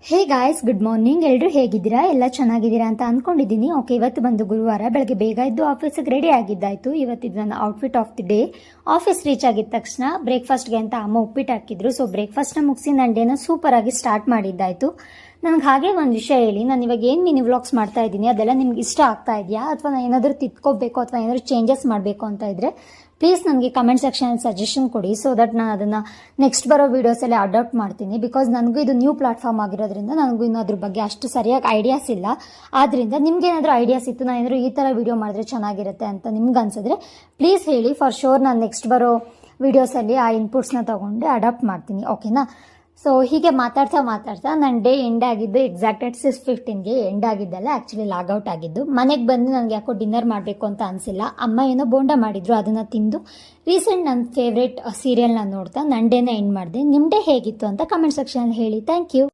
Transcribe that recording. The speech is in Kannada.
Hey guys, good morning. ಎಲ್ಲರೂ ಹೇಗಿದ್ದೀರಾ? ಎಲ್ಲ ಚೆನ್ನಾಗಿದ್ದೀರಾ ಅಂತ ಅಂದ್ಕೊಂಡಿದ್ದೀನಿ. ಓಕೆ, ಇವತ್ತು ಬಂದು ಗುರುವಾರ ಬೆಳಗ್ಗೆ ಬೇಗ ಇದ್ದು ಆಫೀಸಿಗೆ ರೆಡಿ ಆಗಿದ್ದಾಯಿತು. ಇವತ್ತಿದ್ದು ನನ್ನ outfit of the day. Office reach ಆಗಿದ ತಕ್ಷಣ ಬ್ರೇಕ್ಫಾಸ್ಟ್ಗೆ ಅಂತ ಅಮ್ಮ ಉಪ್ಪಿಟ್ಟು ಹಾಕಿದ್ರು. ಸೊ ಬ್ರೇಕ್ಫಾಸ್ಟ್ನ ಮುಗಿಸಿ ನನ್ನ ಡೇನ ಸೂಪರಾಗಿ ಸ್ಟಾರ್ಟ್ ಮಾಡಿದ್ದಾಯಿತು. ನನಗೆ ಹಾಗೆ ಒಂದು ವಿಷಯ ಹೇಳಿ, ನಾನು ಇವಾಗ ಏನು ಮಿನಿ ವ್ಲಾಗ್ಸ್ ಮಾಡ್ತಾ ಇದ್ದೀನಿ ಅದೆಲ್ಲ ನಿಮ್ಗೆ ಇಷ್ಟ ಆಗ್ತಾ ಇದೆಯಾ, ಅಥವಾ ನಾನು ಏನಾದರೂ ತಿದ್ಕೋಬೇಕು ಅಥವಾ ಏನಾದರೂ ಚೇಂಜಸ್ ಮಾಡಬೇಕು ಅಂತ ಇದ್ದರೆ ಪ್ಲೀಸ್ ನನಗೆ ಕಮೆಂಟ್ ಸೆಕ್ಷನಲ್ಲಿ ಸಜೆಷನ್ ಕೊಡಿ. ಸೊ ದಟ್ ನಾನು ಅದನ್ನು ನೆಕ್ಸ್ಟ್ ಬರೋ ವೀಡಿಯೋಸಲ್ಲಿ ಅಡಾಪ್ಟ್ ಮಾಡ್ತೀನಿ. ಬಿಕಾಸ್ ನನಗೂ ಇದು ನ್ಯೂ ಪ್ಲಾಟ್ಫಾರ್ಮ್ ಆಗಿರೋದ್ರಿಂದ ನನಗೂ ಇನ್ನೂ ಅದ್ರ ಬಗ್ಗೆ ಅಷ್ಟು ಸರಿಯಾಗಿ ಐಡಿಯಾಸ್ ಇಲ್ಲ. ಆದ್ದರಿಂದ ನಿಮ್ಗೆ ಏನಾದರೂ ಐಡಿಯಾಸ್ ಇತ್ತು, ನಾನು ಏನಾದರೂ ಈ ಥರ ವೀಡಿಯೋ ಮಾಡಿದ್ರೆ ಚೆನ್ನಾಗಿರುತ್ತೆ ಅಂತ ನಿಮ್ಗೆ ಅನ್ಸಿದ್ರೆ ಪ್ಲೀಸ್ ಹೇಳಿ. ಫಾರ್ ಶೋರ್ ನಾನು ನೆಕ್ಸ್ಟ್ ಬರೋ ವೀಡಿಯೋಸಲ್ಲಿ ಆ ಇನ್ಪುಟ್ಸ್ನ ತೊಗೊಂಡು ಅಡಾಪ್ಟ್ ಮಾಡ್ತೀನಿ. ಓಕೆನಾ? ಸೊ ಹೀಗೆ ಮಾತಾಡ್ತಾ ನನ್ನ ಡೇ ಎಂಡ್ ಆಗಿದ್ದು ಎಕ್ಸಾಕ್ಟ್ ಅಟ್ 6:15ಗೆ ಎಂಡ್ ಆಗಿದ್ದಲ್ಲ, ಆ್ಯಕ್ಚುಲಿ ಲಾಗೌಟ್ ಆಗಿದ್ದು. ಮನೆಗೆ ಬಂದು ನನಗೆ ಯಾಕೋ ಡಿನ್ನರ್ ಮಾಡಬೇಕು ಅಂತ ಅನಿಸಿಲ್ಲ. ಅಮ್ಮ ಏನೋ ಬೋಂಡ ಮಾಡಿದ್ರು, ಅದನ್ನು ತಿಂದು ರೀಸೆಂಟ್ ನನ್ನ ಫೇವ್ರೇಟ್ ಸೀರಿಯಲ್ನ ನೋಡ್ತಾ ನನ್ನ ಡೇನ ಎಂಡ್ ಮಾಡಿದೆ. ನಿಮ್ಮ ಡೇ ಹೇಗಿತ್ತು ಅಂತ ಕಮೆಂಟ್ ಸೆಕ್ಷನಲ್ಲಿ ಹೇಳಿ. Thank you.